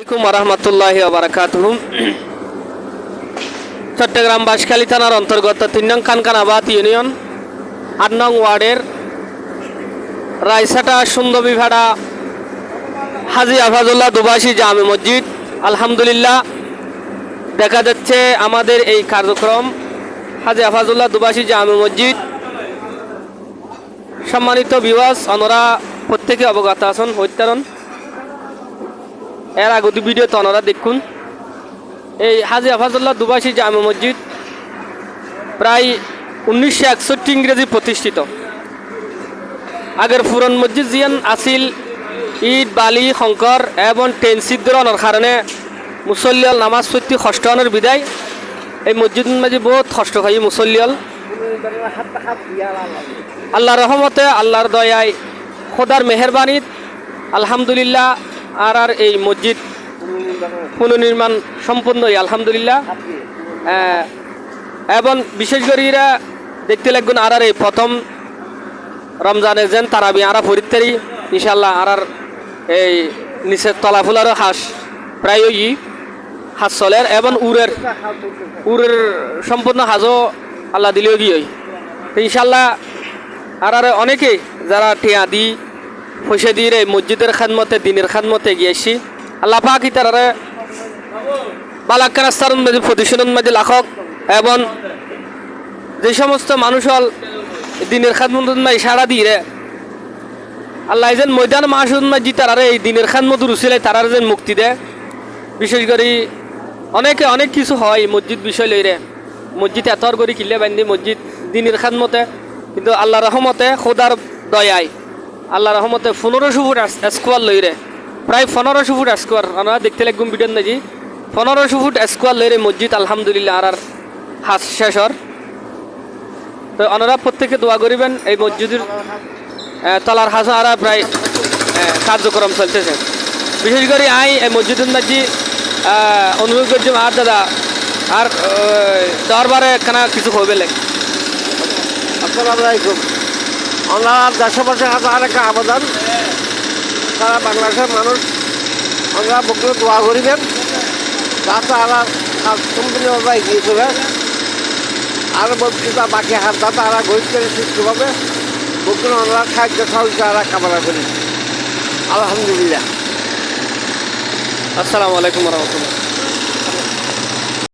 আসসালামু আলাইকুম রহমতুল্লাহি ওয়া বারাকাতুহু। চট্টগ্রাম বাঁশখালী থানার অন্তর্গত ৩ নং খানকানাবাদ ইউনিয়ন ৮ নং ওয়ার্ডের রায়সাটা সুন্দরবিভাড়া হাজী আফাজুল্লাহ দুবাসী জামে মসজিদ। আলহামদুলিল্লাহ, দেখা যাচ্ছে আমাদের এই কার্যক্রম হাজী আফাজুল্লাহ দুবাসী জামে মসজিদ। সম্মানিত ভিউয়ার্স, ওনারা প্রত্যেকে অবগত আছেন হইতারণ এর আগত ভিডিও তো ওনারা দেখুন। এই হাজী আফাজুল্লাহ দুবাসী জামে মসজিদ প্রায় 1961 ইংরেজি প্রতিষ্ঠিত। আগের পুরন মসজিদ জিয়ান আসিল ইট বালি শঙ্কর এবং টেন সিদ্ধরণের কারণে মুসল্লিয়াল নামাজ পড়তে কষ্ট হওয়ার বিদায় এই মসজিদ মাঝে বহুত কষ্ট খাই মুসল্লিয়াল। আল্লাহর রহমতে আল্লাহর দয়ায় খোদার মেহরবানিত আলহামদুলিল্লাহ আর এই মসজিদ পুনর্নির্মাণ সম্পূর্ণ আলহামদুলিল্লাহ। এবং বিশেষ করে এরা দেখতে লাগবেন আর এই প্রথম রমজানের যেন তারাবি আরা ফরিদারি ইনশাল্লাহ আর এই নিচের তলাফুলারও হাঁস প্রায় হাঁস চলের এবং উরের সম্পূর্ণ হাজও আল্লাহ দিলেও গিয়ে ইনশাল্লাহ আর অনেকে যারা টিয়া দি পয়সা দিয়ে এই মসজিদের খাদমতে দিনের খাদমতে গিয়েছি আল্লাহ পাক তারা বালাক্কার প্রতিষ্ঠান মাঝে লাখক এবং যে সমস্ত মানুষ হল দিনের খাদমত সারা দিয়ে আল্লাহ যেন ময়দান মাসুদ মাঝি তারা এই দিনের খাদমত রুচিলে তারা যেন মুক্তি দেয়। বিশেষ করে অনেকে অনেক কিছু হয় মসজিদ বিষয় লইরে মসজিদ এতর করে কিলে বান্ধি মসজিদ দিনের খাদমতে, কিন্তু আল্লাহ রহমতে খোদার দয়ায় আল্লাহ রহমতে 1500 ফুট স্কোয়ার লইরে প্রায় 1500 ফুট স্কোয়ার আমরা দেখতে লাগুম ভিডিও নাজি 1500 ফুট স্কোয়ার লইরে মসজিদ আলহামদুলিল্লাহ আর হাস শেষর। তো ওনারা প্রত্যেকে দোয়া করিবেন এই মসজিদের তলার হাস আর প্রায় কার্যক্রম চলতেছে। বিশেষ করে এই মসজিদের নাজি অনুরোধ করছি আর দাদা আর দরবারে খানা কিছু হবে লাগে। আসসালামু আলাইকুম। আমরা দেশবাসীর কাছে আরেকটা আবেদন, তারা বাংলাদেশের মানুষ আমরা বকুলে দোয়া করিবেন যাতে আমার সম্পূর্ণভাবে এগিয়ে চলে আর বক্তৃতা বাকি হাত যাতে তারা গরিব করে সুস্থভাবে বকুলে আমরা সাহায্য সহযোগিতা কামনা করি। আলহামদুলিল্লাহ। আসসালামু আলাইকুম রহমতুল্লাহ।